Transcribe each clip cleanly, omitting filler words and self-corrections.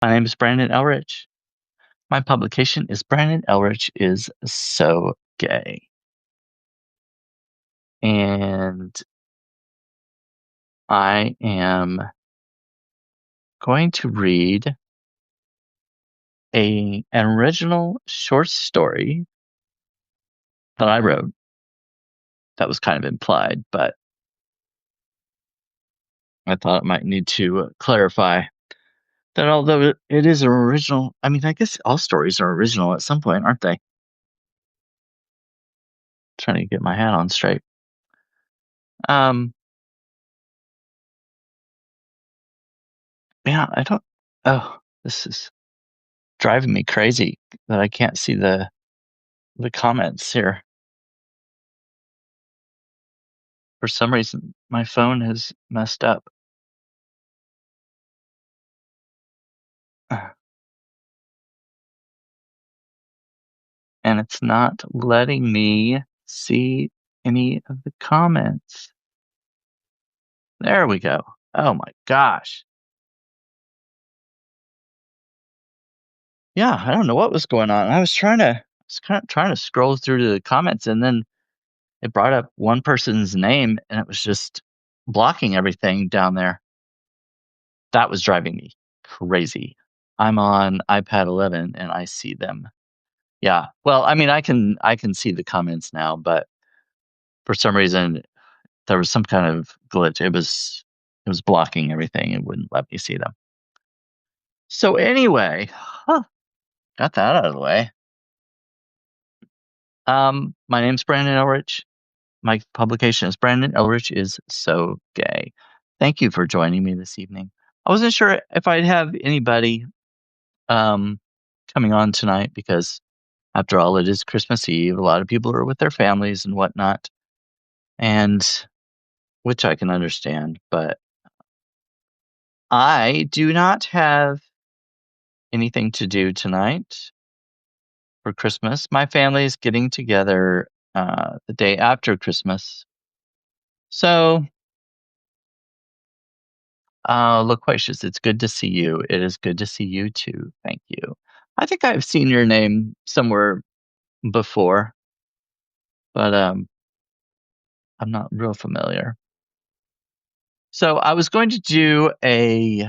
My name is Brandon Ellrich. My publication is Brandon Ellrich is So Gay. And I am going to read an original short story that I wrote that was kind of implied, but I thought it might need to clarify that although it is an original, I mean, I guess all stories are original at some point, aren't they? Trying to get my hat on straight. Um, yeah, I don't. Oh, this is driving me crazy that I can't see the comments here. For some reason, my phone has messed up. And it's not letting me see any of the comments. There we go. Oh my gosh. Yeah, I don't know what was going on. I was kind of trying to scroll through the comments, and then it brought up one person's name and it was just blocking everything down there. That was driving me crazy. I'm on iPad 11 and I see them. Yeah. Well, I mean, I can see the comments now, but for some reason there was some kind of glitch. It was blocking everything. It wouldn't let me see them. So anyway, got that out of the way. My name's Brandon Ellrich. My publication is Brandon Ellrich is So Gay. Thank you for joining me this evening. I wasn't sure if I'd have anybody coming on tonight because after all, it is Christmas Eve. A lot of people are with their families and whatnot, and which I can understand, but I do not have anything to do tonight for Christmas. My family is getting together the day after Christmas. So, Loquacious, it's good to see you. It is good to see you too. Thank you. I think I've seen your name somewhere before, but I'm not real familiar. So I was going to do a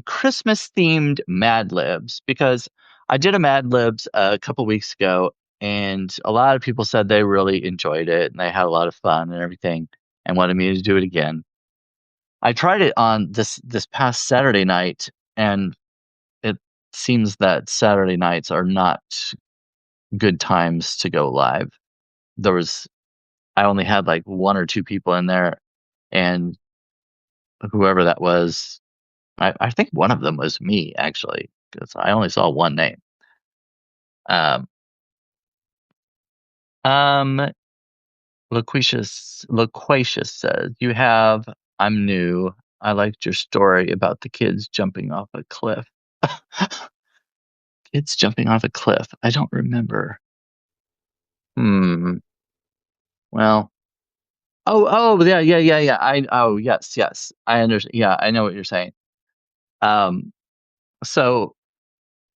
Christmas themed Mad Libs because I did a Mad Libs a couple weeks ago, and a lot of people said they really enjoyed it and they had a lot of fun and everything, and wanted me to do it again. I tried it on this past Saturday night, and it seems that Saturday nights are not good times to go live. I only had like one or two people in there, and whoever that was, I think one of them was me actually, because I only saw one name. Um, um, Loquacious says, I'm new. I liked your story about the kids jumping off a cliff. Kids jumping off a cliff. I don't remember. Hmm. Well, yeah. Yes. I understand. Yeah, I know what you're saying. Um, so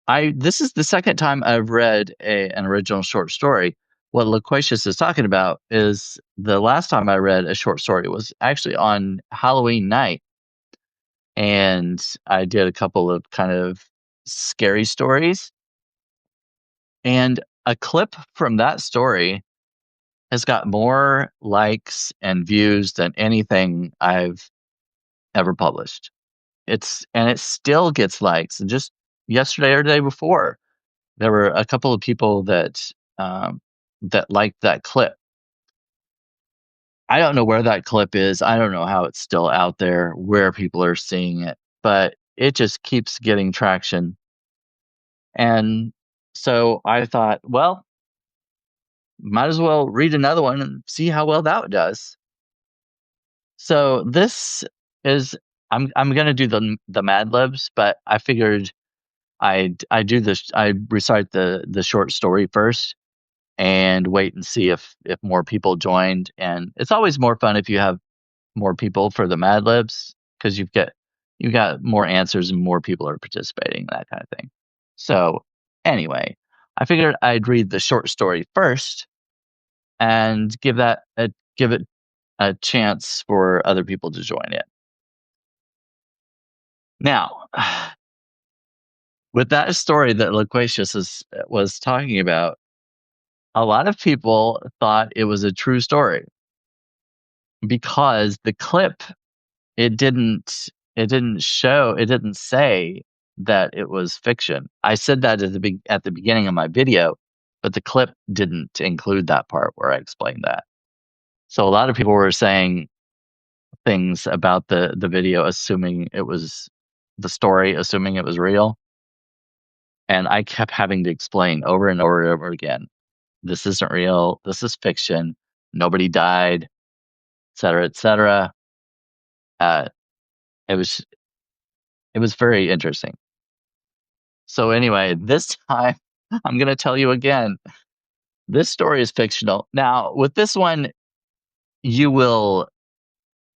this is the second time I've read an original short story. What Loquacious is talking about is the last time I read a short story was actually on Halloween night, and I did a couple of kind of scary stories, and a clip from that story has got more likes and views than anything I've ever published. It still gets likes. And just yesterday or the day before, there were a couple of people that liked that clip. I don't know where that clip is. I don't know how it's still out there, where people are seeing it, but it just keeps getting traction. And so I thought, well, might as well read another one and see how well that does. So this is I'm gonna do the Mad Libs, but I figured I do this. I recite the short story first and wait and see if more people joined. And it's always more fun if you have more people for the Mad Libs because you got more answers and more people are participating, that kind of thing. So anyway, I figured I'd read the short story first and give it a chance for other people to join in. Now, with that story that Loquacious was talking about, a lot of people thought it was a true story because the clip it didn't it didn't say that it was fiction. I said that at the beginning of my video, but the clip didn't include that part where I explained that. So a lot of people were saying things about the video assuming it was the story, assuming it was real, and I kept having to explain over and over and over again, this isn't real, this is fiction, nobody died, etc., etc. Uh, it was very interesting. So anyway, this time I'm going to tell you again. This story is fictional. Now, with this one, you will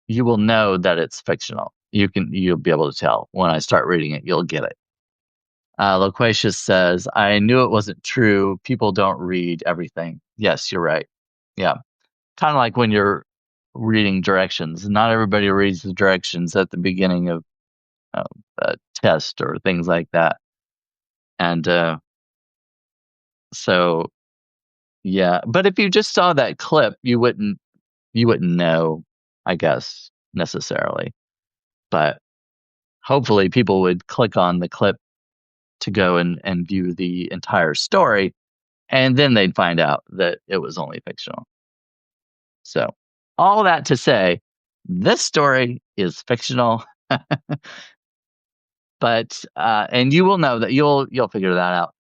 know that it's fictional. You'll be able to tell when I start reading it. You'll get it. Loquacious says, "I knew it wasn't true. People don't read everything." Yes, you're right. Yeah, kind of like when you're reading directions. Not everybody reads the directions at the beginning of a test or things like that. And so yeah, but if you just saw that clip, you wouldn't know, I guess, necessarily. But hopefully people would click on the clip to go and view the entire story, and then they'd find out that it was only fictional. So all that to say, this story is fictional, but and you will know that you'll figure that out.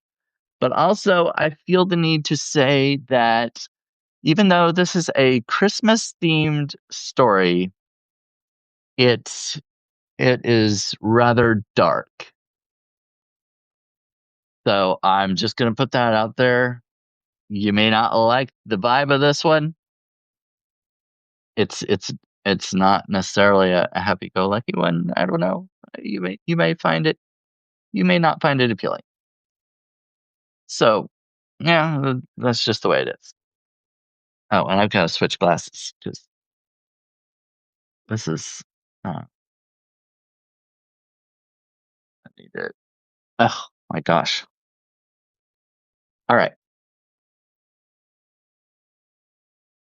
But also, I feel the need to say that even though this is a Christmas themed story, it is rather dark. So I'm just gonna put that out there. You may not like the vibe of this one. It's it's not necessarily a happy-go-lucky one. I don't know. You may find it. You may not find it appealing. So yeah, that's just the way it is. Oh, and I've got to switch glasses because this is. I need it. Oh my gosh! All right,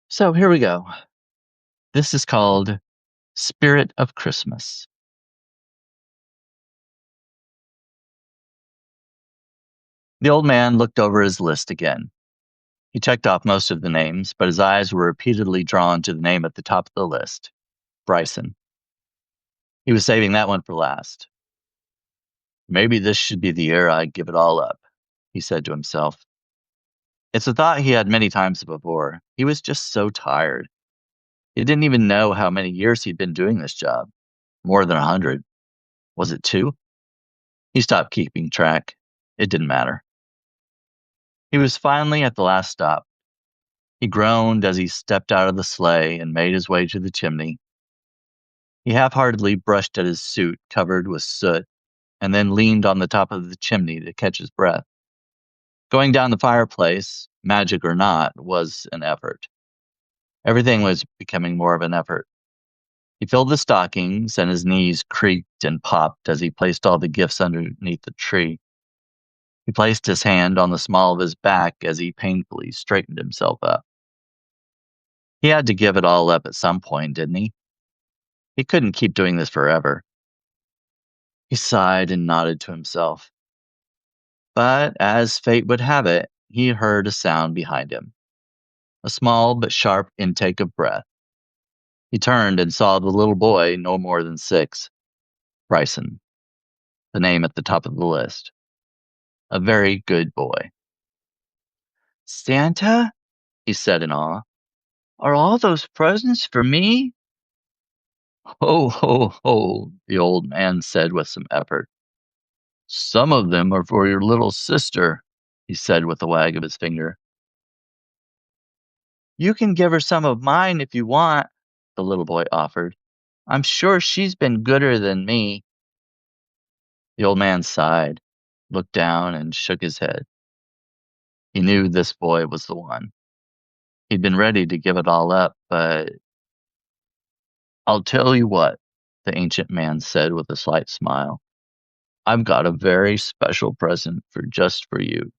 so here we go. This is called Spirit of Christmas. The old man looked over his list again. He checked off most of the names, but his eyes were repeatedly drawn to the name at the top of the list, Bryson. He was saving that one for last. Maybe this should be the year I give it all up, he said to himself. It's a thought he had many times before. He was just so tired. He didn't even know how many years he'd been doing this job. More than 100. Was it 2? He stopped keeping track. It didn't matter. He was finally at the last stop. He groaned as he stepped out of the sleigh and made his way to the chimney. He half-heartedly brushed at his suit covered with soot and then leaned on the top of the chimney to catch his breath. Going down the fireplace, magic or not, was an effort. Everything was becoming more of an effort. He filled the stockings, and his knees creaked and popped as he placed all the gifts underneath the tree. He placed his hand on the small of his back as he painfully straightened himself up. He had to give it all up at some point, didn't he? He couldn't keep doing this forever. He sighed and nodded to himself. But as fate would have it, he heard a sound behind him. A small but sharp intake of breath. He turned and saw the little boy, no more than 6. Bryson, the name at the top of the list. A very good boy. Santa? He said in awe. Are all those presents for me? Ho, ho, ho, the old man said with some effort. Some of them are for your little sister, he said with a wag of his finger. You can give her some of mine if you want, the little boy offered. I'm sure she's been gooder than me. The old man sighed, looked down, and shook his head. He knew this boy was the one. He'd been ready to give it all up, but I'll tell you what, the ancient man said with a slight smile. I've got a very special present for just for you.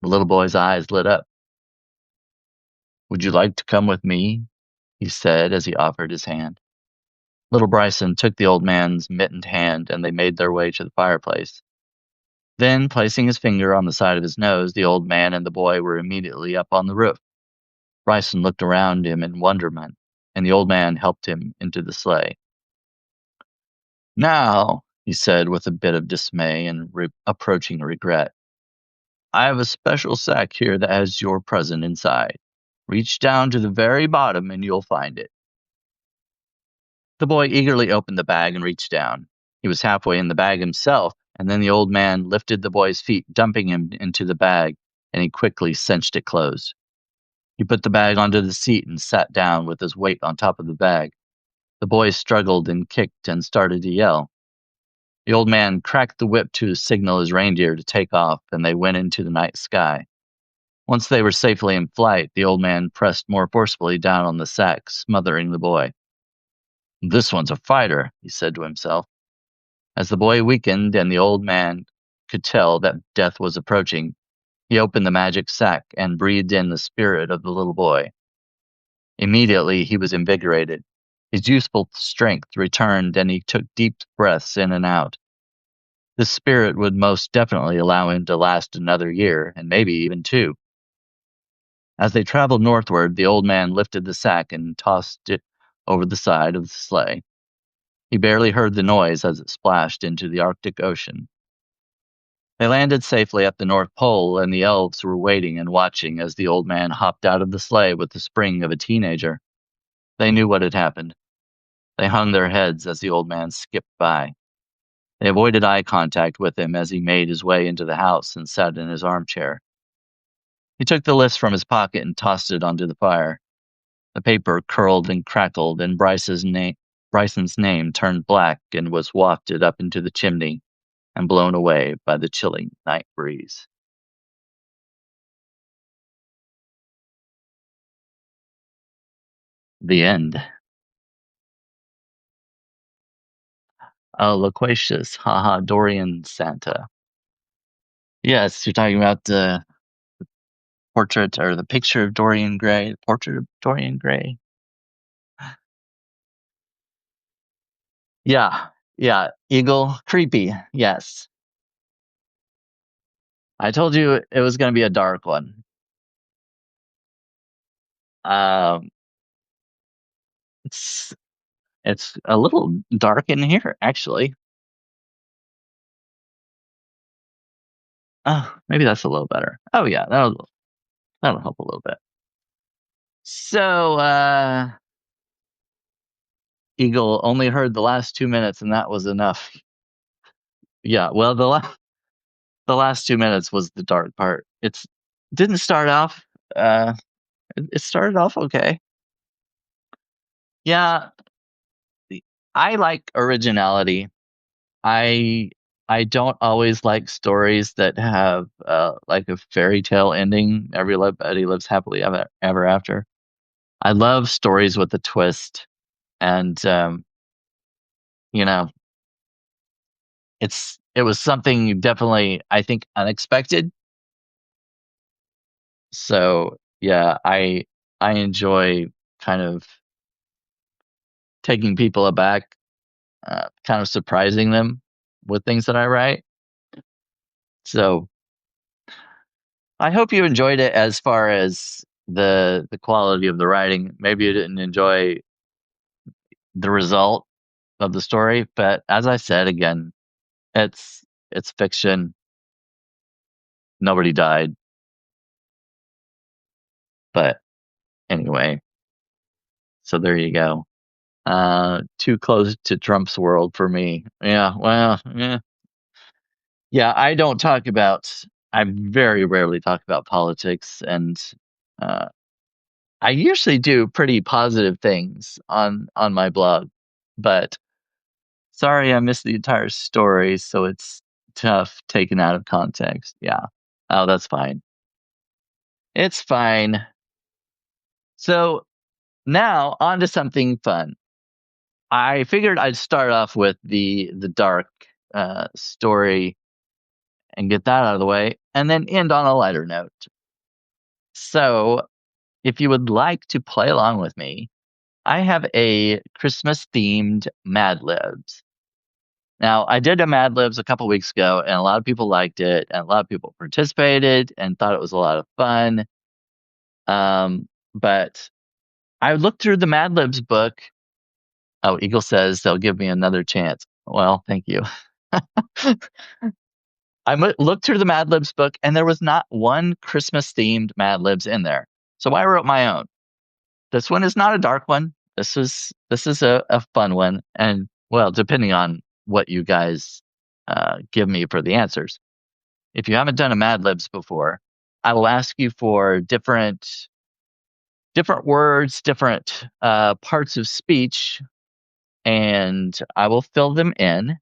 The little boy's eyes lit up. Would you like to come with me? He said as he offered his hand. Little Bryson took the old man's mittened hand and they made their way to the fireplace. Then, placing his finger on the side of his nose, the old man and the boy were immediately up on the roof. Bryson looked around him in wonderment, and the old man helped him into the sleigh. Now, he said with a bit of dismay and approaching regret, I have a special sack here that has your present inside. Reach down to the very bottom and you'll find it. The boy eagerly opened the bag and reached down. He was halfway in the bag himself, and then the old man lifted the boy's feet, dumping him into the bag, and he quickly cinched it closed. He put the bag onto the seat and sat down with his weight on top of the bag. The boy struggled and kicked and started to yell. The old man cracked the whip to signal his reindeer to take off, and they went into the night sky. Once they were safely in flight, the old man pressed more forcefully down on the sack, smothering the boy. This one's a fighter, he said to himself. As the boy weakened and the old man could tell that death was approaching, he opened the magic sack and breathed in the spirit of the little boy. Immediately he was invigorated. His youthful strength returned and he took deep breaths in and out. The spirit would most definitely allow him to last another year, and maybe even two. As they traveled northward, the old man lifted the sack and tossed it over the side of the sleigh. He barely heard the noise as it splashed into the Arctic Ocean. They landed safely at the North Pole, and the elves were waiting and watching as the old man hopped out of the sleigh with the spring of a teenager. They knew what had happened. They hung their heads as the old man skipped by. They avoided eye contact with him as he made his way into the house and sat in his armchair. He took the list from his pocket and tossed it onto the fire. The paper curled and crackled, and Bryson's name turned black and was wafted up into the chimney and blown away by the chilling night breeze. The end. Loquacious, haha, Dorian Santa. Yes, you're talking about the portrait or the picture of Dorian Gray, the portrait of Dorian Gray. Yeah, yeah, eagle, creepy. Yes, I told you it was going to be a dark one. Um, it's it's a little dark in here, actually. Oh, maybe that's a little better. Oh yeah, that'll help a little bit. So, Eagle only heard the last 2 minutes, and that was enough. Yeah, well, the last 2 minutes was the dark part. It's didn't start off. It started off okay. Yeah, I like originality. I I don't always like stories that have like a fairy tale ending. Everybody lives happily ever after. I love stories with a twist, and you know, it was something definitely I think unexpected. So yeah, I enjoy kind of taking people aback, kind of surprising them with things that I write. So I hope you enjoyed it as far as the quality of the writing. Maybe you didn't enjoy the result of the story, but as I said again, it's fiction. Nobody died, but anyway, so there you go. Too close to Trump's world for me. Yeah, well, yeah. Yeah, I very rarely talk about politics, and uh I usually do pretty positive things on my blog, but Sorry, I missed the entire story, so it's tough taken out of context. Yeah. Oh, that's fine. It's fine. So now on to something fun. I figured I'd start off with the dark story and get that out of the way, and then end on a lighter note. So, if you would like to play along with me, I have a Christmas themed Mad Libs. Now, I did a Mad Libs a couple weeks ago, and a lot of people liked it, and a lot of people participated and thought it was a lot of fun. But I looked through the Mad Libs book. Oh, Eagle says they'll give me another chance. Well, thank you. Looked through the Mad Libs book, and there was not one Christmas themed Mad Libs in there. So I wrote my own. This one is not a dark one. This is a fun one, and well, depending on what you guys give me for the answers. If you haven't done a Mad Libs before, I will ask you for different words, different parts of speech, and I will fill them in.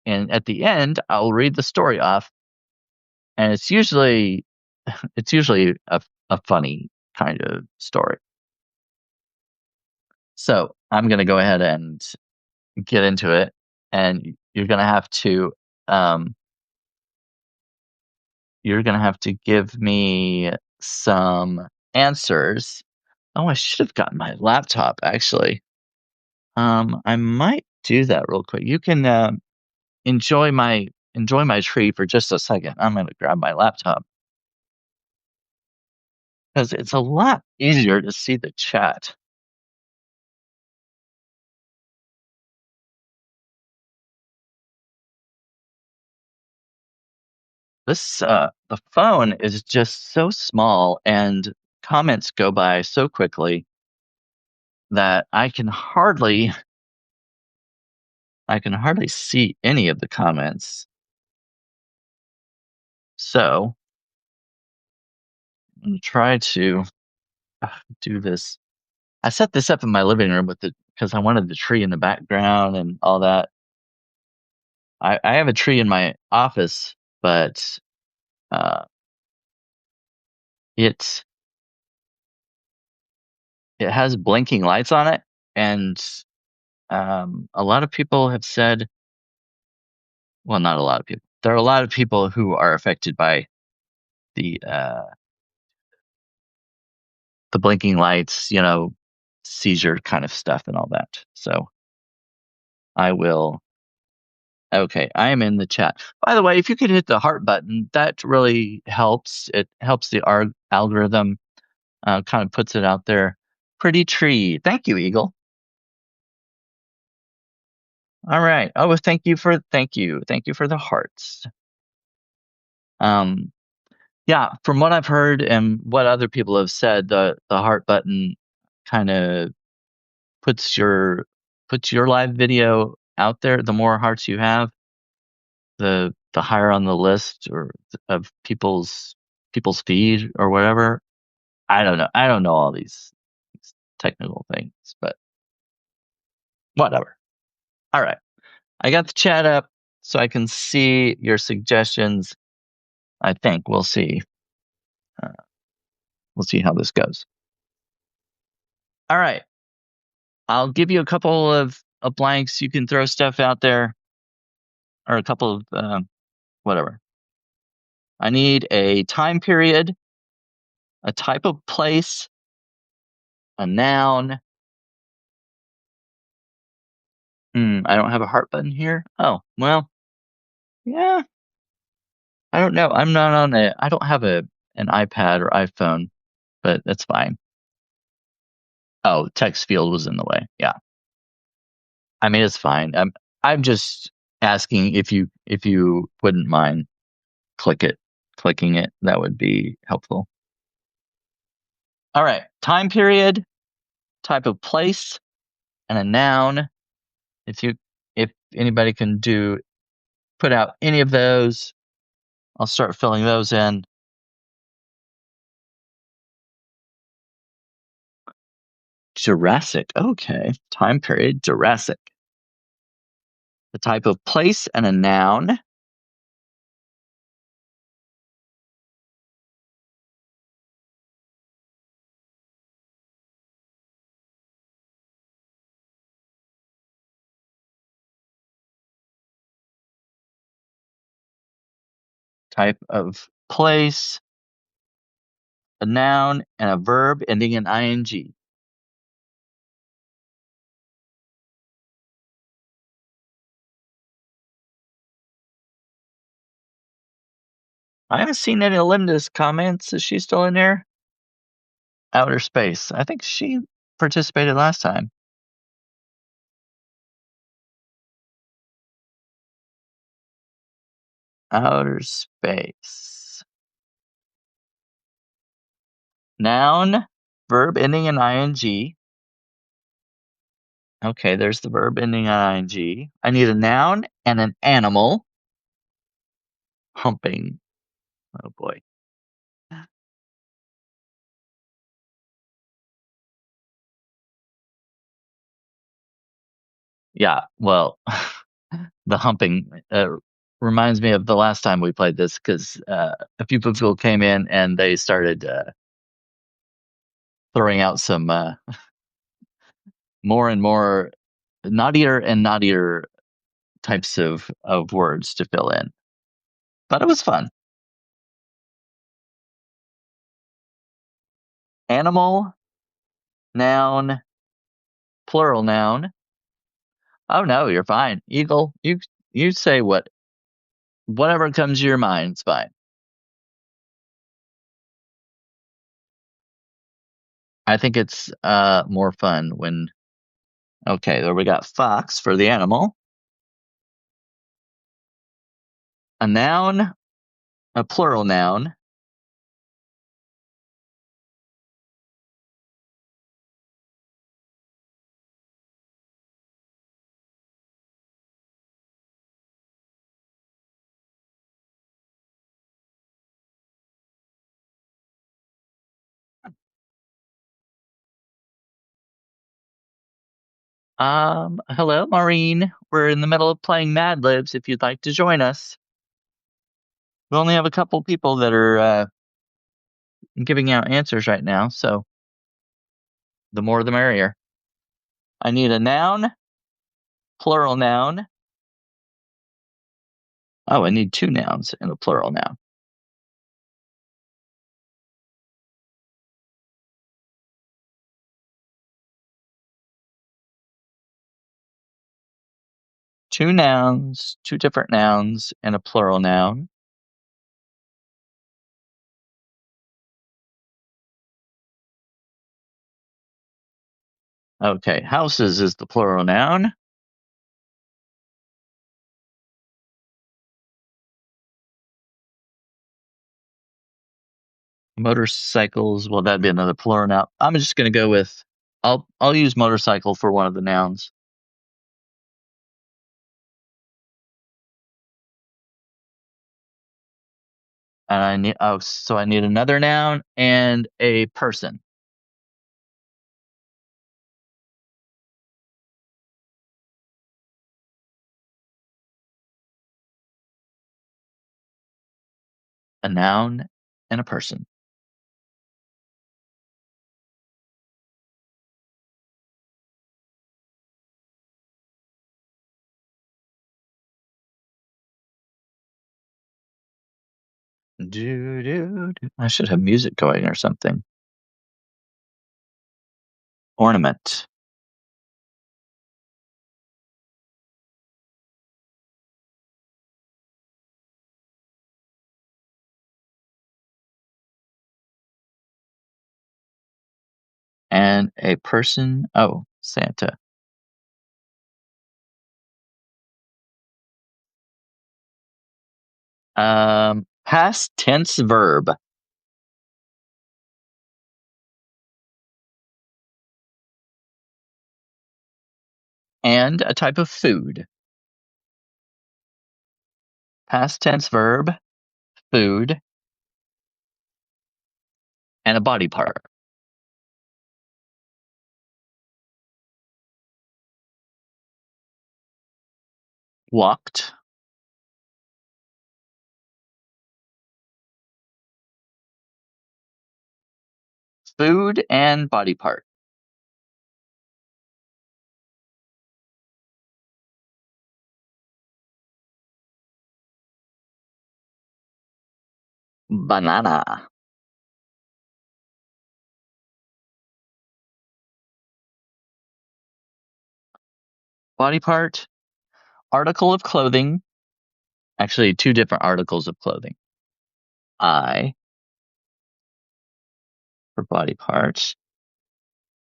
And at the end, I'll read the story off, and it's usually a funny kind of story. So I'm going to go ahead and get into it, and um, you're going to have to give me some answers. Oh, I should have gotten my laptop actually. I might do that real quick. You can enjoy my tree for just a second. I'm going to grab my laptop because it's a lot easier to see the chat. The phone is just so small and comments go by so quickly that I can hardly see any of the comments. So I'm gonna try to do this. I set this up in my living room because I wanted the tree in the background and all that. I have a tree in my office, but uh, it it has blinking lights on it, and a lot of people have said, well, not a lot of people. There are a lot of people who are affected by the uh, the blinking lights, seizure kind of stuff and all that. So I will. Okay, I am in the chat. By the way, if you could hit the heart button, that really helps. It helps the algorithm, kind of puts it out there. Pretty tree. Thank you, Eagle. All right. Oh, well, thank you for the hearts. Um, yeah, from what I've heard and what other people have said, the heart button kind of puts your puts your live video out there. The more hearts you have, the higher on the list or of people's feed or whatever. I don't know. I don't know all these technical things, but whatever. All right. I got the chat up so I can see your suggestions. I think we'll see. Uh, we'll see how this goes. All right. I'll give you a couple of blanks. You can throw stuff out there, or a couple of whatever. I need a time period, a type of place, a noun. I don't have a heart button here. Oh, well, yeah. I don't know. I don't have an iPad or iPhone, but that's fine. Oh, text field was in the way. Yeah. I mean, it's fine. I'm just asking if you wouldn't mind clicking it. That would be helpful. All right. Time period, type of place, and a noun. If anybody can put out any of those, I'll start filling those in. Jurassic. Okay. Time period, Jurassic. A type of place and a noun. Type of place, a noun, and a verb ending in ing. I haven't seen any Linda's comments. Is she still in there? Outer space. I think she participated last time. Outer space. Noun, verb ending in ing. Okay, there's the verb ending in ing. I need a noun and an animal. Humping. Oh boy. Yeah, well, the humping reminds me of the last time we played this because a few people came in and they started throwing out some more and more naughtier and naughtier types of words to fill in. But it was fun. Animal, noun, plural noun. Oh no, you're fine. Eagle, you say whatever comes to your mind, it's fine. I think it's more fun when okay, there we got fox for the animal. A noun, a plural noun. Hello, Maureen. We're in the middle of playing Mad Libs if you'd like to join us. We only have a couple people that are giving out answers right now, so the more the merrier. I need a noun, plural noun. Oh, I need two nouns and a plural noun. Two nouns, two different nouns, and a plural noun. Okay, houses is the plural noun. Motorcycles, well, that'd be another plural noun. I'm just gonna go with I'll use motorcycle for one of the nouns. And so I need another noun and a person. A noun and a person. I should have music going or something. Ornament. And a person. Oh, Santa. Past tense verb. And a type of food. Past tense verb, food, and a body part. Walked. Food and body part. Banana. Body part. Article of clothing. Actually, two different articles of clothing. I for body parts.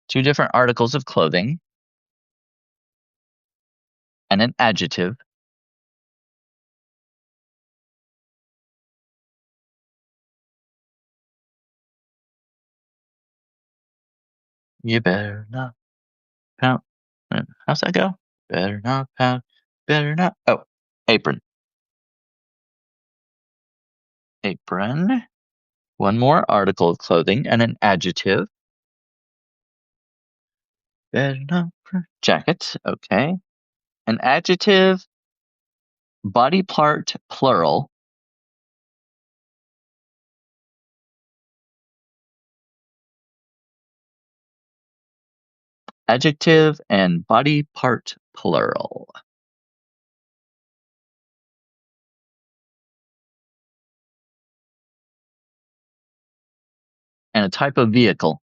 Two different articles of clothing. And an adjective. You better not pout. How's that go? Better not pout. Better not. Oh, apron. Apron. One more article of clothing and an adjective. Better not. Jacket. Okay. An adjective. Body part plural. Adjective and body part plural. And a type of vehicle.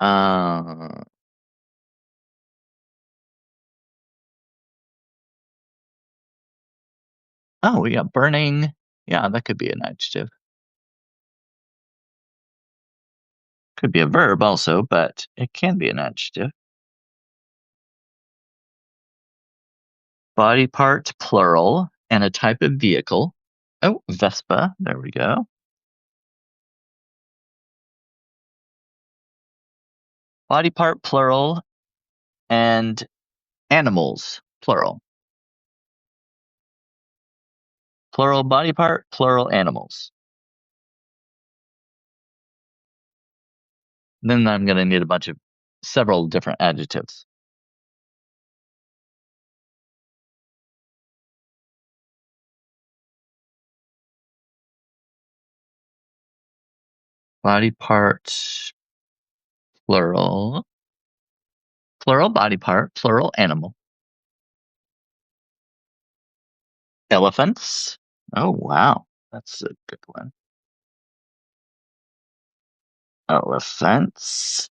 Oh, we got burning. Yeah, that could be an adjective. Could be a verb also, but it can be an adjective. Body part plural and a type of vehicle. Oh, Vespa. There we go. Body part plural and animals plural. Plural body part, plural animals. Then I'm going to need several different adjectives. Body part plural. Plural body part, plural animal. Elephants. Oh, wow. That's a good one. Elephants.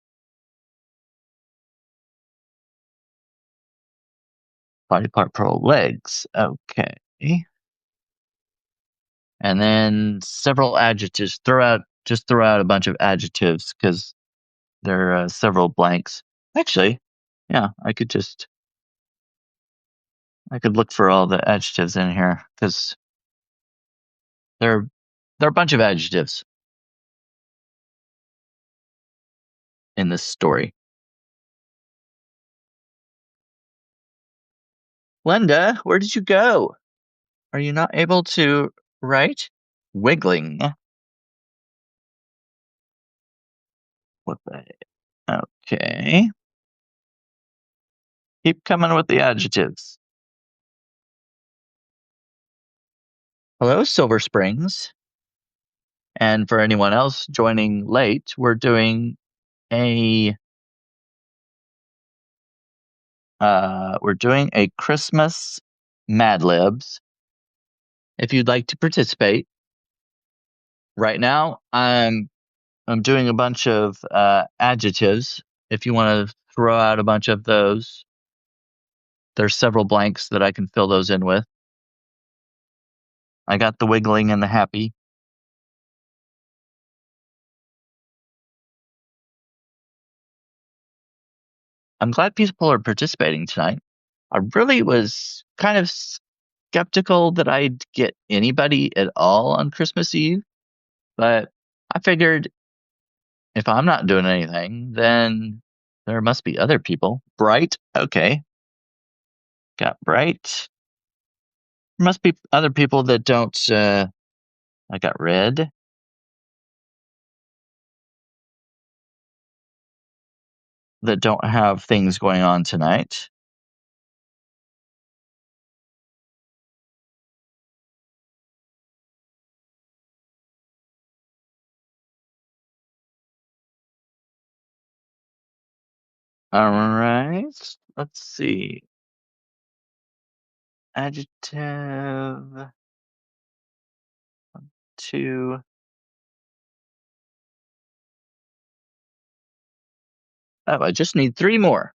Body part plural legs. Okay. And then several adjectives. Just throw out a bunch of adjectives because there are several blanks. Actually, yeah, I could look for all the adjectives in here because there are a bunch of adjectives in this story. Linda, where did you go? Are you not able to write? Wiggling. What the? Okay. Keep coming with the adjectives. Hello, Silver Springs. And for anyone else joining late, we're doing a Christmas Mad Libs. If you'd like to participate, right now I'm doing a bunch of adjectives. If you want to throw out a bunch of those, there's several blanks that I can fill those in with. I got the wiggling and the happy. I'm glad people are participating tonight. I really was kind of skeptical that I'd get anybody at all on Christmas Eve, but I figured if I'm not doing anything, then there must be other people. Bright, okay. Got bright. There must be other people that don't. I got red. that don't have things going on tonight. All right. Let's see. Adjective. 2. Oh, I just need 3 more.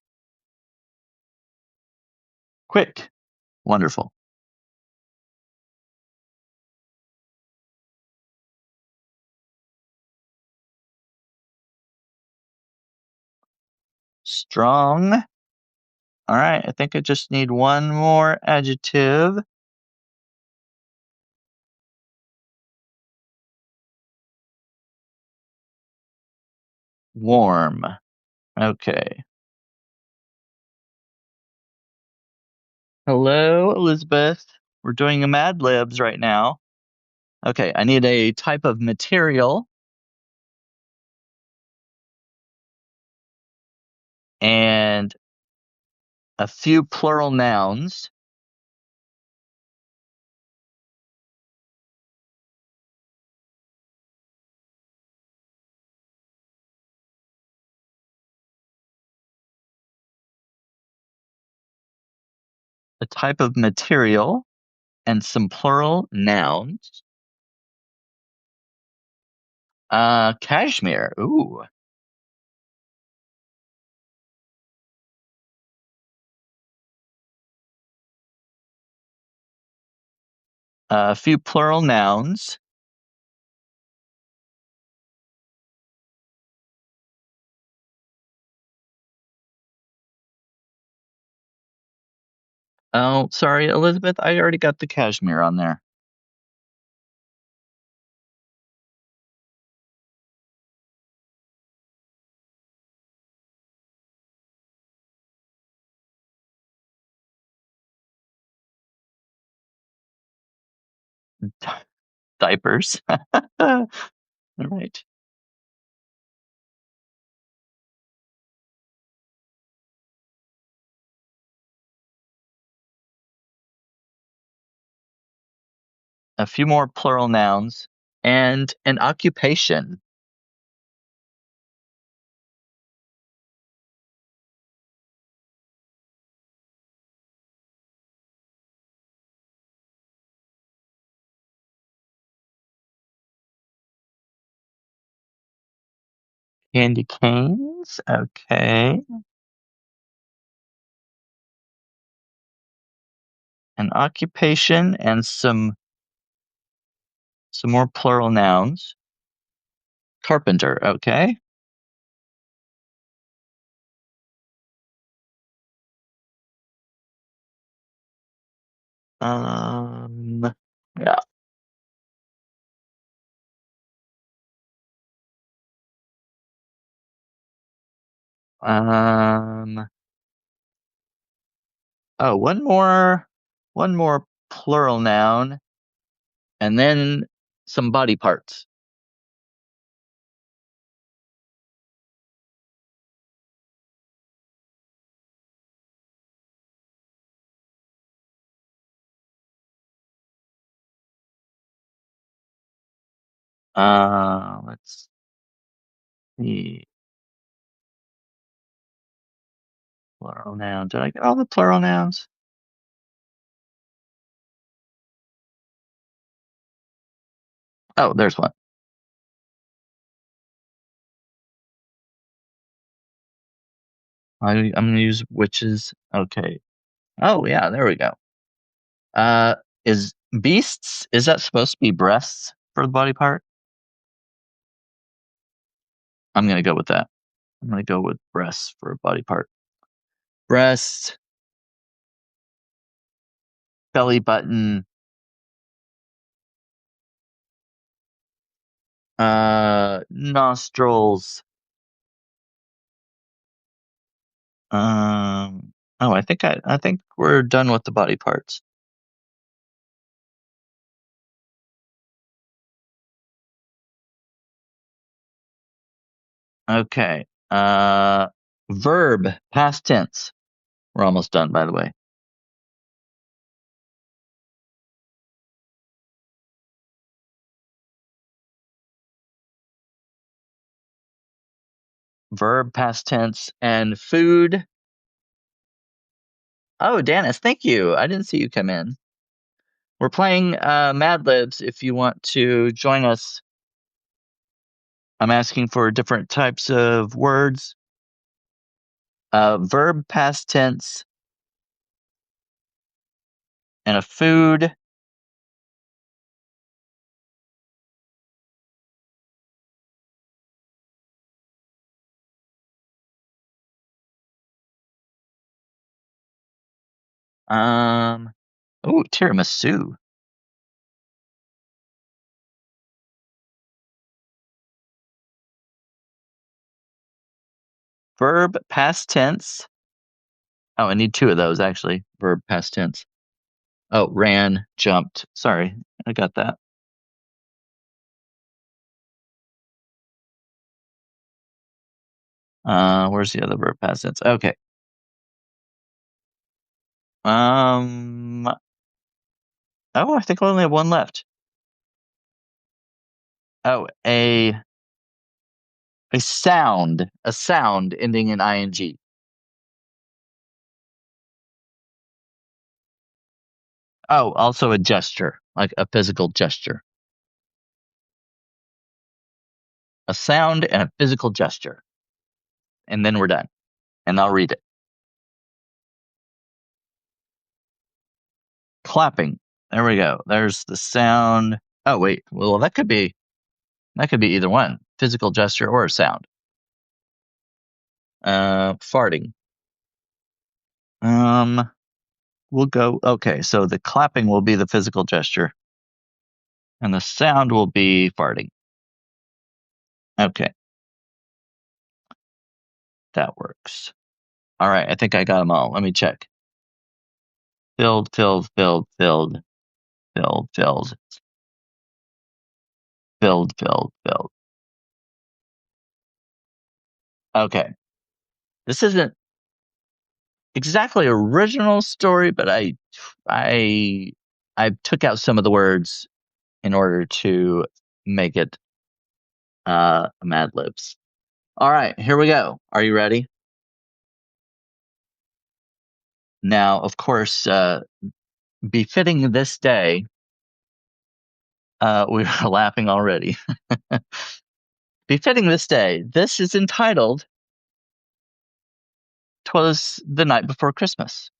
Quick. Wonderful. Strong. All right. I think I just need 1 more adjective. Warm. Okay. Hello, Elizabeth. We're doing a Mad Libs right now. Okay, I need a type of material and a few plural nouns. A type of material and some plural nouns. Cashmere. Ooh. A few plural nouns. Oh, sorry, Elizabeth. I already got the cashmere on there. Diapers. All right. A few more plural nouns and an occupation. Candy canes. Okay. An occupation and some more plural nouns. Carpenter. Okay. Yeah. Um, oh, one more plural noun, and then some body parts. Let's see. Plural noun. Did I get all the plural nouns? Oh, there's one. I'm gonna use witches. Okay. Oh yeah, there we go. Uh, is beasts? Is that supposed to be breasts for the body part? I'm gonna go with that. I'm gonna go with breasts for a body part. Breast, belly button, nostrils. Oh, I think we're done with the body parts. Okay. Verb, past tense. We're almost done, by the way. Verb, past tense, and food. Oh, Dennis, thank you. I didn't see you come in. We're playing Mad Libs. If you want to join us, I'm asking for different types of words. Verb, past tense, and a food. Oh, tiramisu. Verb, past tense. Oh, I need two of those actually. Verb, past tense. Oh, ran, jumped. Sorry, I got that. Where's the other verb, past tense? Okay. Oh, I think I only have one left. Oh, a sound ending in ing. Oh, also a gesture, like a physical gesture. A sound and a physical gesture. And then we're done. And I'll read it. Clapping. There we go. There's the sound. Oh, wait. Well, that could be either one. Physical gesture or a sound. Farting. We'll go. Okay, so the clapping will be the physical gesture, and the sound will be farting. Okay, that works. All right, I think I got them all. Let me check. Filled, filled, filled, filled, filled, filled, filled, filled, filled. Okay, this isn't exactly original story, but I I took out some of the words in order to make it Mad Libs. All right, here we go. Are you ready? Now, of course, befitting this day, we were laughing already. Befitting this day, this is entitled "'Twas the Night Before Christmas."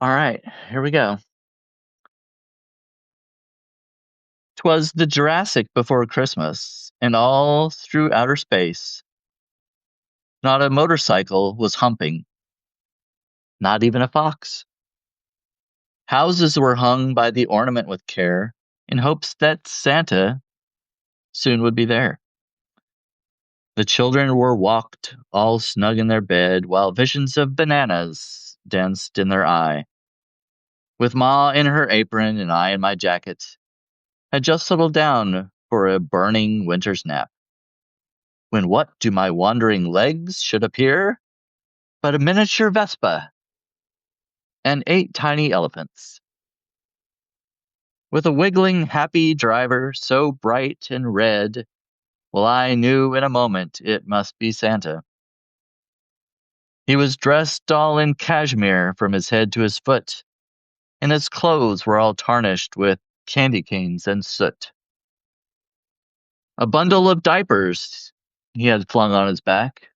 All right, here we go. "'Twas the Jurassic before Christmas, and all through outer space, not a motorcycle was humping, not even a fox. Houses were hung by the ornament with care, in hopes that Santa soon would be there. The children were walked all snug in their bed, while visions of bananas danced in their eye. With Ma in her apron and I in my jacket, had just settled down for a burning winter's nap, when what do my wandering legs should appear but a miniature Vespa and 8 tiny elephants, with a wiggling, happy driver so bright and red. Well, I knew in a moment it must be Santa. He was dressed all in cashmere from his head to his foot, and his clothes were all tarnished with candy canes and soot. A bundle of diapers he had flung on his back,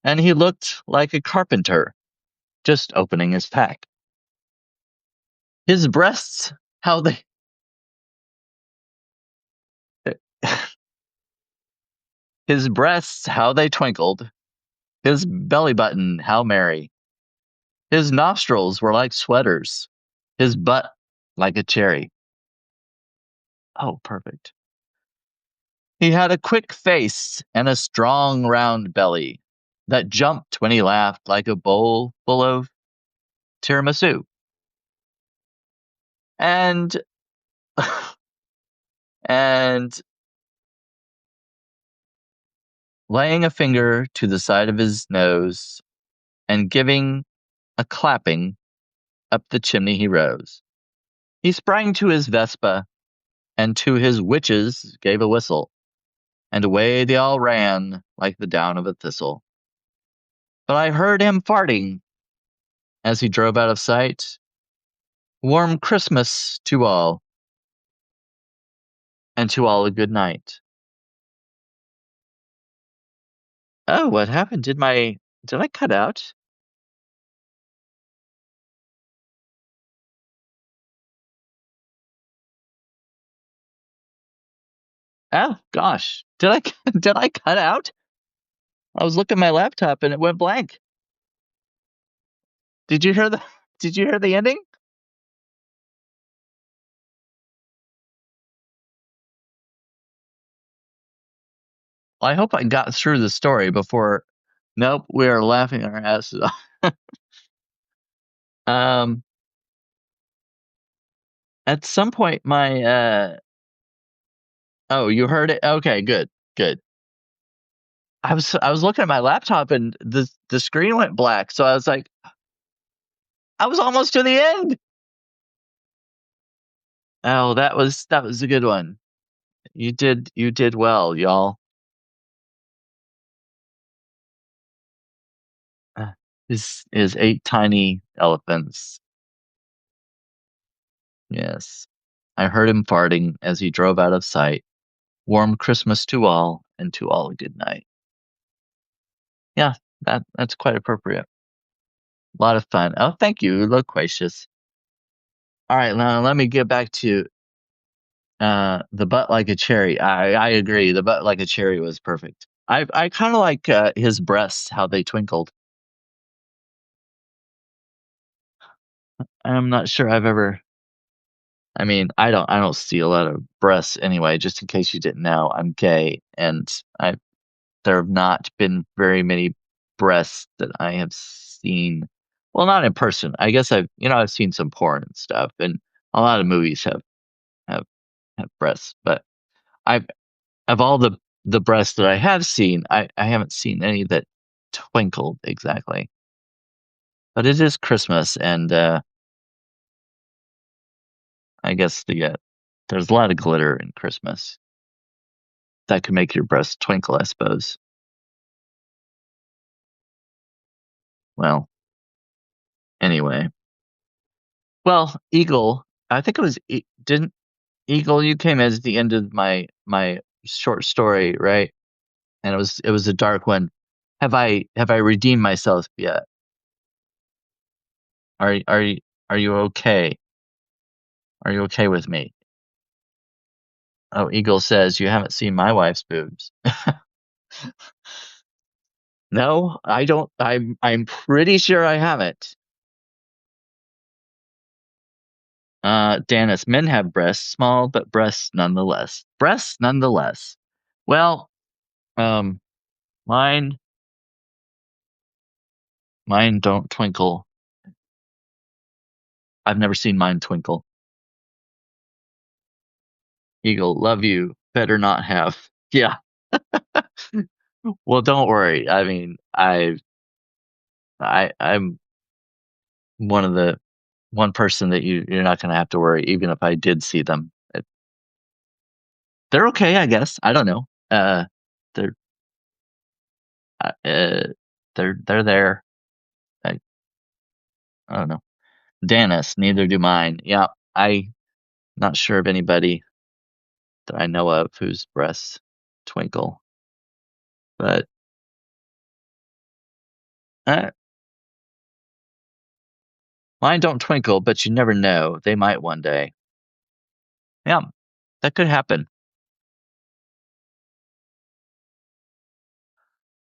and he looked like a carpenter just opening his pack. His breasts, how they his breasts, how they twinkled, his belly button, how merry. His nostrils were like sweaters, his butt like a cherry. Oh, perfect. He had a quick face and a strong round belly that jumped when he laughed like a bowl full of tiramisu. And and laying a finger to the side of his nose and giving a clapping up the chimney he rose. He sprang to his Vespa and to his witches gave a whistle, and away they all ran like the down of a thistle. But I heard him farting as he drove out of sight. Warm Christmas to all, and to all a good night. Oh, what happened? Did I cut out? Oh gosh, did I did I cut out? I was looking at my laptop and it went blank. Did you hear the Did you hear the ending? Well, I hope I got through the story before. Nope, we are laughing our asses off. um, at some point, my oh, you heard it. Okay, good, good. I was looking at my laptop and the screen went black, so I was like, I was almost to the end. Oh, that was a good one. You did well, y'all. Is eight tiny elephants. Yes. I heard him farting as he drove out of sight. Warm Christmas to all, and to all a good night. Yeah, that's quite appropriate. A lot of fun. Oh, thank you, loquacious. All right, now let me get back to the butt like a cherry. I agree. The butt like a cherry was perfect. I kind of like his breasts, how they twinkled. I'm not sure I've ever. I mean, I don't see a lot of breasts anyway. Just in case you didn't know, I'm gay, and I there have not been very many breasts that I have seen. Well, not in person. I guess I've seen some porn and stuff, and a lot of movies have have breasts. But I've of all the breasts that I have seen, I haven't seen any that twinkled exactly. But it is Christmas, and I guess there's a lot of glitter in Christmas that could make your breast twinkle, I suppose. Well, anyway. Well, Eagle, I think it was didn't Eagle, you came at the end of my short story, right? And it was a dark one. Have I redeemed myself yet? Are you okay? Are you okay with me? Oh, Eagle says you haven't seen my wife's boobs. No, I don't. I'm pretty sure I haven't. Danis, men have breasts, small but breasts nonetheless. Breasts nonetheless. Well, um, mine mine don't twinkle. I've never seen mine twinkle. Eagle, love you. Better not have. Yeah. Well, don't worry. I mean, I'm one person that you're not gonna have to worry, even if I did see them. They're okay, I guess. I don't know. They're uh, uh, they're there. I, I don't know. Danis, neither do mine. Yeah, I not sure of anybody that I know of whose breasts twinkle, but uh, mine don't twinkle. But you never know; they might one day. Yeah, that could happen.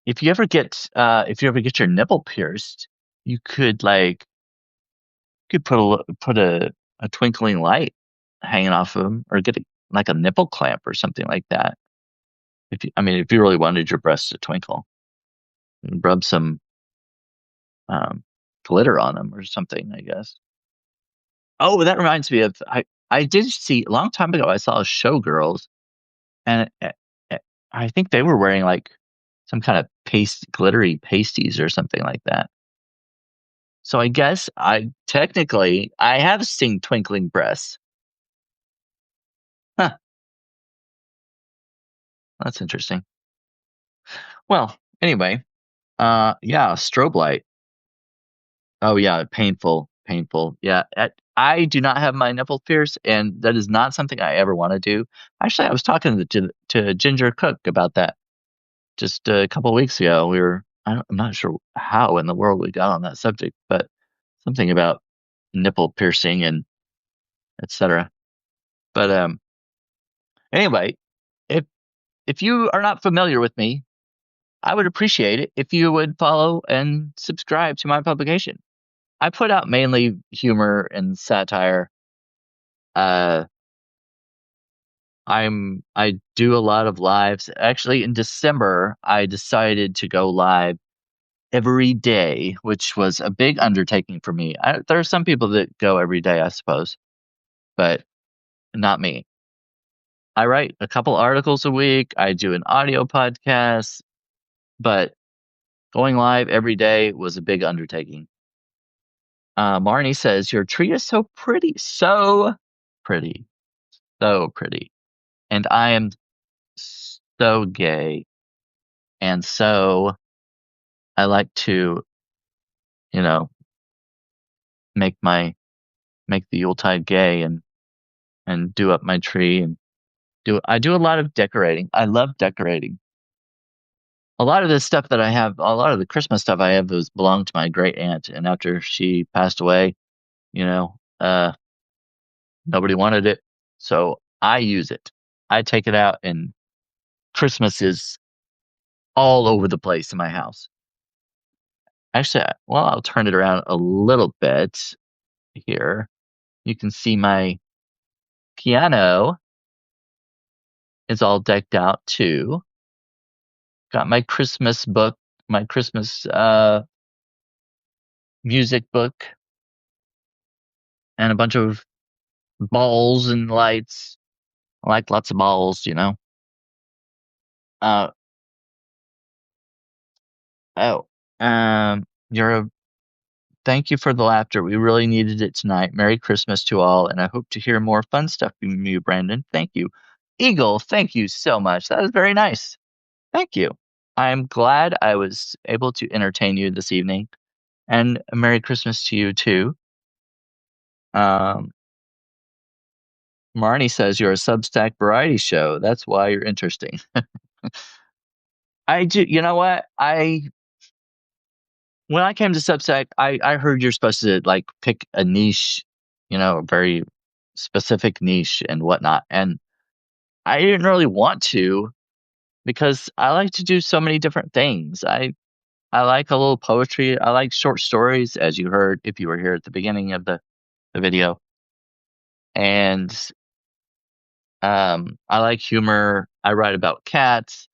If you ever get your nipple pierced, you could put a twinkling light hanging off of them, or get like a nipple clamp or something like that. If you really wanted your breasts to twinkle, rub some um, glitter on them or something, I guess. Oh, that reminds me of I did see a long time ago. I saw Showgirls, and I think they were wearing like some kind of glittery pasties or something like that. So I guess I have seen twinkling breasts. Huh, that's interesting. Well, anyway, yeah, strobe light. Oh yeah, painful, painful. Yeah, I do not have my nipple pierced, and that is not something I ever want to do. Actually, I was talking to Ginger Cook about that just a couple of weeks ago. I'm not sure how in the world we got on that subject, but something about nipple piercing and etc. But anyway, if if you are not familiar with me, I would appreciate it if you would follow and subscribe to my publication. I put out mainly humor and satire. Uh, I do a lot of lives. Actually, in December, I decided to go live every day, which was a big undertaking for me. There are some people that go every day, I suppose, but not me. I write a couple articles a week. I do an audio podcast, but going live every day was a big undertaking. Marnie says, your tree is so pretty. So pretty. So pretty. And I am so gay. And so I like to, you know, make make the Yuletide gay and do up my tree and I do a lot of decorating. I love decorating. A lot of this stuff that I have, a lot of the Christmas stuff I have was belonged to my great aunt. And after she passed away, you know, nobody wanted it. So I use it. I take it out and Christmas is all over the place in my house. Actually, well, I'll turn it around a little bit here. You can see my piano is all decked out too. Got my Christmas book, my Christmas music book, and a bunch of balls and lights. I like lots of balls, you know. Uh oh. You're a Thank you for the laughter. We really needed it tonight. Merry Christmas to all, and I hope to hear more fun stuff from you, Brandon. Thank you. Eagle, thank you so much. That was very nice. Thank you. I'm glad I was able to entertain you this evening, and a Merry Christmas to you too. Um, Marnie says you're a Substack variety show. That's why you're interesting. I do. You know what? When I came to Substack, I heard you're supposed to like pick a niche, a very specific niche and whatnot. And I didn't really want to because I like to do so many different things. I like a little poetry. I like short stories, as you heard if you were here at the beginning of the video. And I like humor. I write about cats.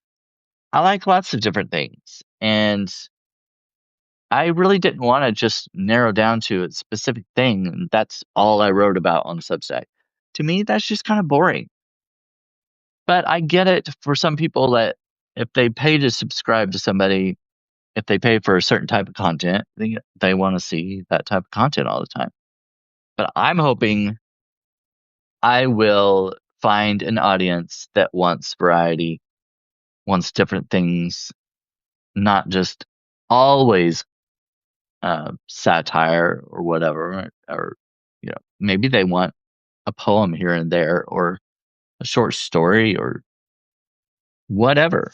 I like lots of different things. And I really didn't want to just narrow down to a specific thing. And that's all I wrote about on Substack. To me, that's just kind of boring. But I get it for some people that if they pay to subscribe to somebody, if they pay for a certain type of content, they want to see that type of content all the time. But I'm hoping I will find an audience that wants variety, wants different things, not just always satire or whatever, or maybe they want a poem here and there or a short story or whatever.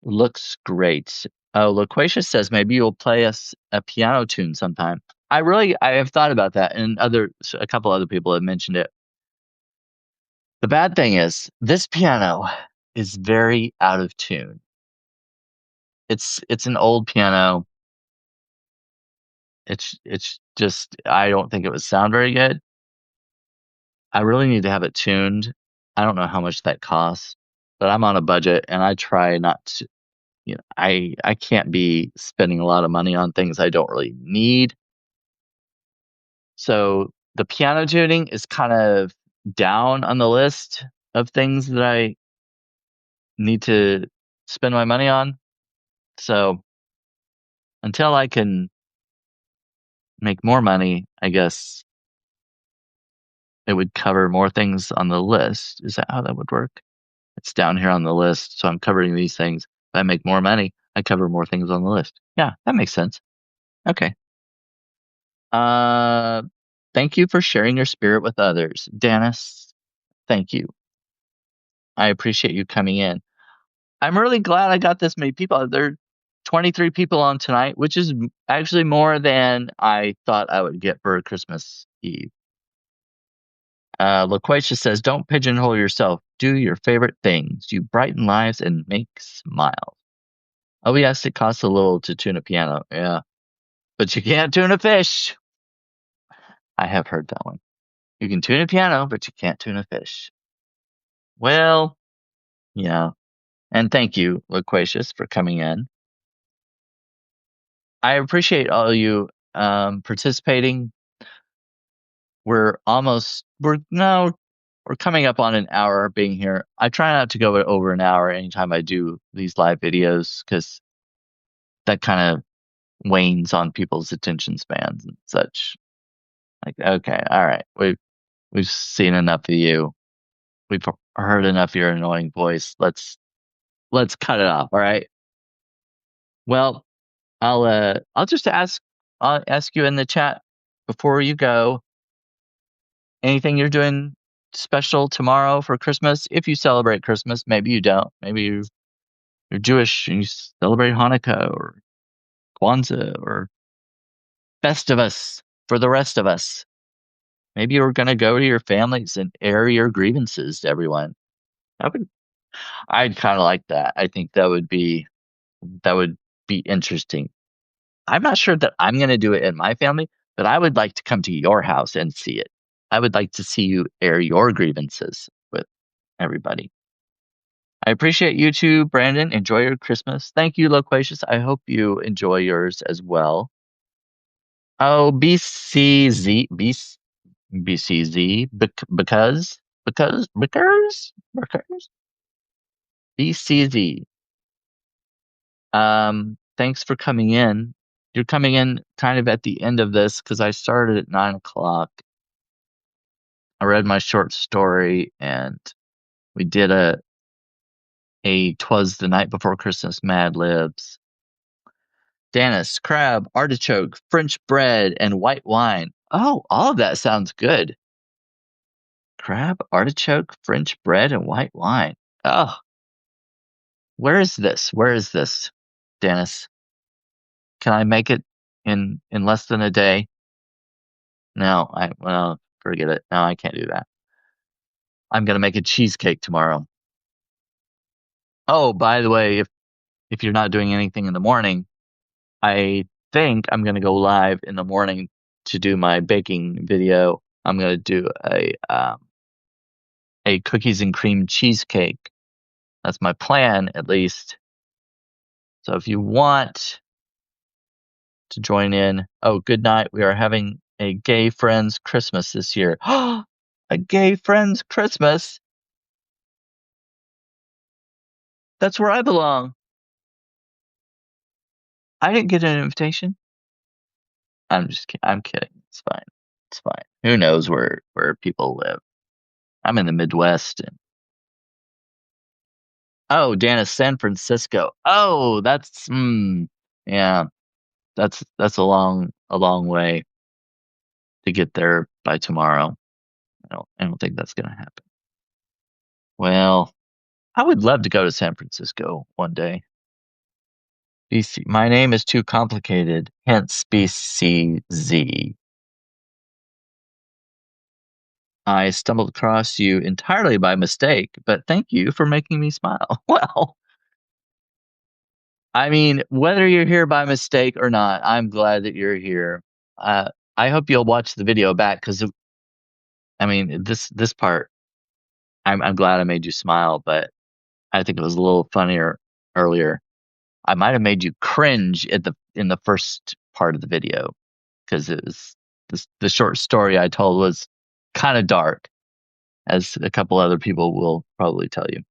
Looks great. Oh, Loquacious says maybe you'll play us a piano tune sometime. I have thought about that, and a couple other people have mentioned it. The bad thing is this piano is very out of tune. It's an old piano. It's just I don't think it would sound very good. I really need to have it tuned. I don't know how much that costs, but I'm on a budget and I try not to, I can't be spending a lot of money on things I don't really need. So the piano tuning is kind of down on the list of things that need to spend my money on. So until I can make more money, I guess it would cover more things on the list. Is that how that would work? It's down here on the list, so I'm covering these things. If I make more money, I cover more things on the list. Yeah, that makes sense. Okay. Uh, thank you for sharing your spirit with others. Dennis, thank you. I appreciate you coming in. I'm really glad I got this many people. There are 23 people on tonight, which is actually more than I thought I would get for Christmas Eve. Loquacia says, don't pigeonhole yourself. Do your favorite things. You brighten lives and make smiles. Oh, yes, it costs a little to tune a piano. Yeah. But you can't tune a fish. I have heard that one. You can tune a piano, but you can't tune a fish. Well, yeah. And thank you, Loquacious, for coming in. I appreciate all of you participating. We're coming up on an hour being here. I try not to go over an hour anytime I do these live videos because that kind of wanes on people's attention spans and such. Like, okay, all right, we've seen enough of you. We've heard enough of your annoying voice. Let's cut it off. All right. Well, I'll just ask you in the chat before you go. Anything you're doing special tomorrow for Christmas? If you celebrate Christmas, maybe you don't. Maybe you're Jewish and you celebrate Hanukkah or Kwanzaa or Festivus for the rest of us. Maybe you're going to go to your families and air your grievances to everyone. I'd kind of like that. I think that would be interesting. I'm not sure that I'm going to do it in my family, but I would like to come to your house and see it. I would like to see you air your grievances with everybody. I appreciate you too, Brandon. Enjoy your Christmas. Thank you, Loquacious. I hope you enjoy yours as well. Oh, BCZ, because BCZ. Thanks for coming in. You're coming in kind of at the end of this because I started at 9 o'clock. I read my short story and we did a 'Twas the Night Before Christmas Mad Libs. Danis, crab, artichoke, French bread, and white wine. Oh, all of that sounds good. Crab, artichoke, French bread, and white wine. Oh, where is this? Where is this, Danis? Can I make it in less than a day? No, well, forget it. No, I can't do that. I'm gonna make a cheesecake tomorrow. Oh, by the way, if you're not doing anything in the morning, I think I'm gonna go live in the morning to do my baking video. I'm gonna do a cookies and cream cheesecake. That's my plan, at least. So if you want to join in, oh, good night. We are having a gay friends Christmas this year. A gay friends Christmas. That's where I belong. I didn't get an invitation. I'm kidding. It's fine. It's fine. Who knows where people live? I'm in the Midwest. Oh, Dana, San Francisco. Oh, yeah. That's a long way to get there by tomorrow. I don't think that's gonna happen. Well, I would love to go to San Francisco one day. BC, my name is too complicated, hence BCZ. I stumbled across you entirely by mistake, but thank you for making me smile. Well, I mean, whether you're here by mistake or not, I'm glad that you're here. I hope you'll watch the video back because, I mean, this part, I'm glad I made you smile, but I think it was a little funnier earlier. I might have made you cringe in the first part of the video because it was the short story I told was kind of dark, as a couple other people will probably tell you.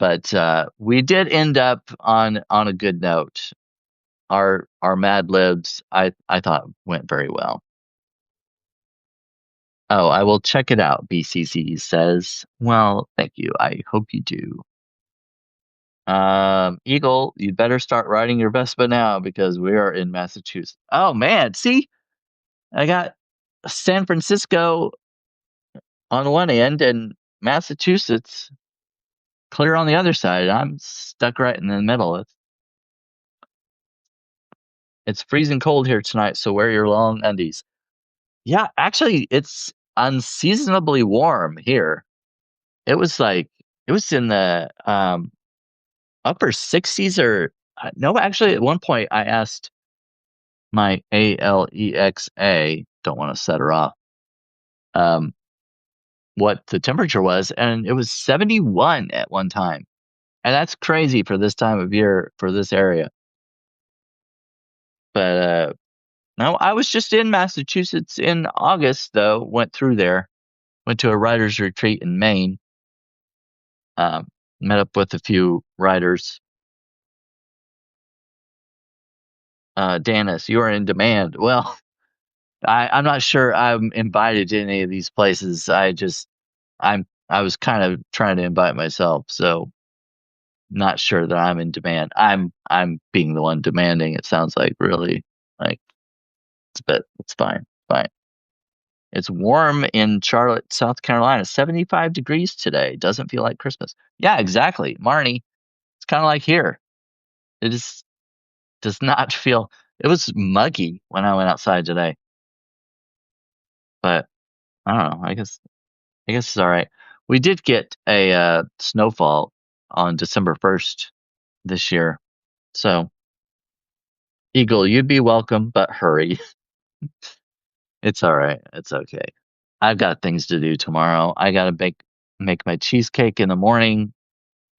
But we did end up on a good note. Our Mad Libs, I thought went very well. Oh, I will check it out, BCC says. Well, thank you. I hope you do. Eagle, you'd better start riding your Vespa now because we are in Massachusetts. Oh man, see, I got San Francisco on one end and Massachusetts clear on the other side. I'm stuck right in the middle. It's freezing cold here tonight, so wear your long undies. Yeah, actually, it's unseasonably warm here. It was it was in the upper 60s or no, actually, at one point I asked my Alexa, don't want to set her off, um, what the temperature was, and it was 71 at one time. And that's crazy for this time of year for this area. But no, I was just in Massachusetts in August, though. Went through there, went to a writer's retreat in Maine. Um, Met up with a few writers. Danis, you are in demand. Well, I'm not sure I'm invited to any of these places. I was kind of trying to invite myself, so not sure that I'm in demand. I'm being the one demanding. It sounds like really like but it's fine. Fine. It's warm in Charlotte, South Carolina. 75 degrees today. Doesn't feel like Christmas. Yeah, exactly. Marnie, it's kind of like here. It is does not feel it was muggy when I went outside today. But I don't know. I guess it's all right. We did get a snowfall on December 1st this year. So, Eagle, you'd be welcome, but hurry. It's all right. It's okay. I've got things to do tomorrow. I got to make my cheesecake in the morning,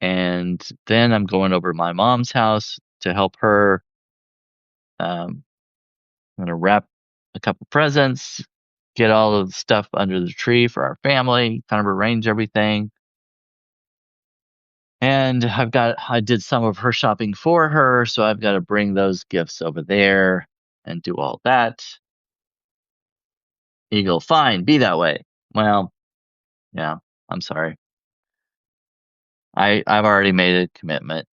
and then I'm going over to my mom's house to help her. I'm gonna wrap a couple presents, get all of the stuff under the tree for our family, kind of arrange everything. And I did some of her shopping for her, so I've got to bring those gifts over there and do all that. Eagle, fine, be that way. Well, yeah, I'm sorry. I've already made a commitment.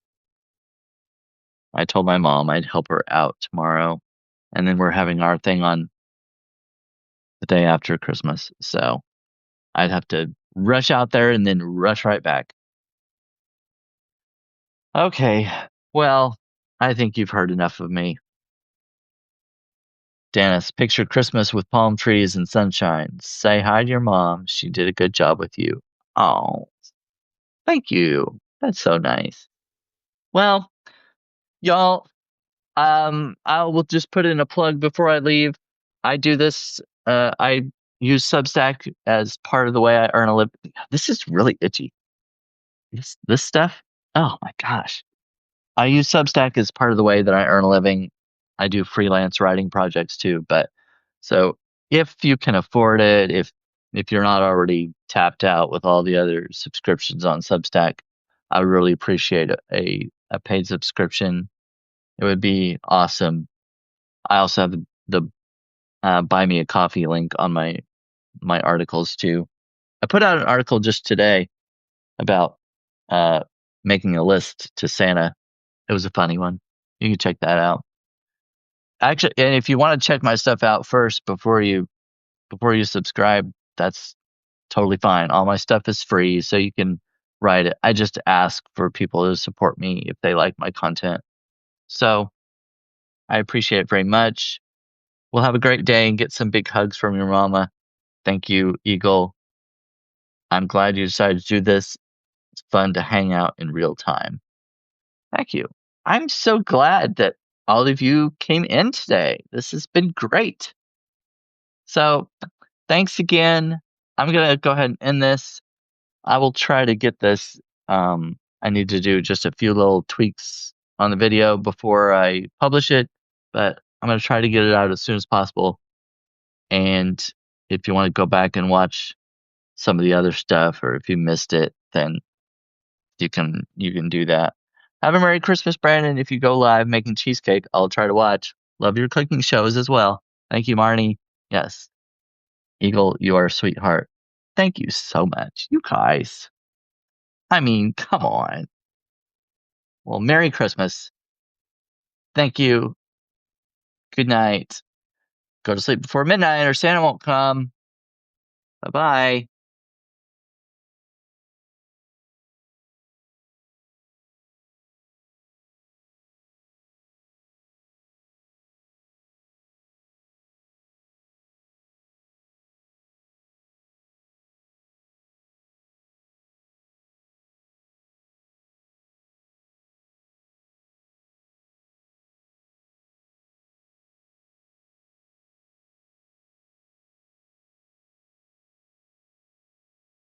I told my mom I'd help her out tomorrow, and then we're having our thing on the day after Christmas. So I'd have to rush out there and then rush right back. Okay, well, I think you've heard enough of me. Dennis, picture Christmas with palm trees and sunshine. Say hi to your mom. She did a good job with you. Oh, thank you. That's so nice. Well, y'all, I will just put in a plug before I leave. I do this. I use Substack as part of the way I earn a living. This is really itchy. This stuff. Oh my gosh. I use Substack as part of the way that I earn a living. I do freelance writing projects too, but so if you can afford it, if you're not already tapped out with all the other subscriptions on Substack, I would really appreciate a paid subscription. It would be awesome. I also have the buy me a coffee link on my articles too. I put out an article just today about uh making a list to Santa. It was a funny one. You can check that out. Actually, and if you want to check my stuff out first before you subscribe, that's totally fine. All my stuff is free, so you can write it. I just ask for people to support me if they like my content. So I appreciate it very much. We'll have a great day and get some big hugs from your mama. Thank you, Eagle. I'm glad you decided to do this. It's fun to hang out in real time. Thank you. I'm so glad that all of you came in today. This has been great. So thanks again. I'm going to go ahead and end this. I will try to get this. I need to do just a few little tweaks on the video before I publish it, but I'm going to try to get it out as soon as possible. And if you want to go back and watch some of the other stuff, or if you missed it, then you can do that. Have a Merry Christmas, Brandon. If you go live making cheesecake, I'll try to watch. Love your cooking shows as well. Thank you, Marnie. Yes. Eagle, you are a sweetheart. Thank you so much. You guys. I mean, come on. Well, Merry Christmas. Thank you. Good night. Go to sleep before midnight or Santa won't come. Bye bye.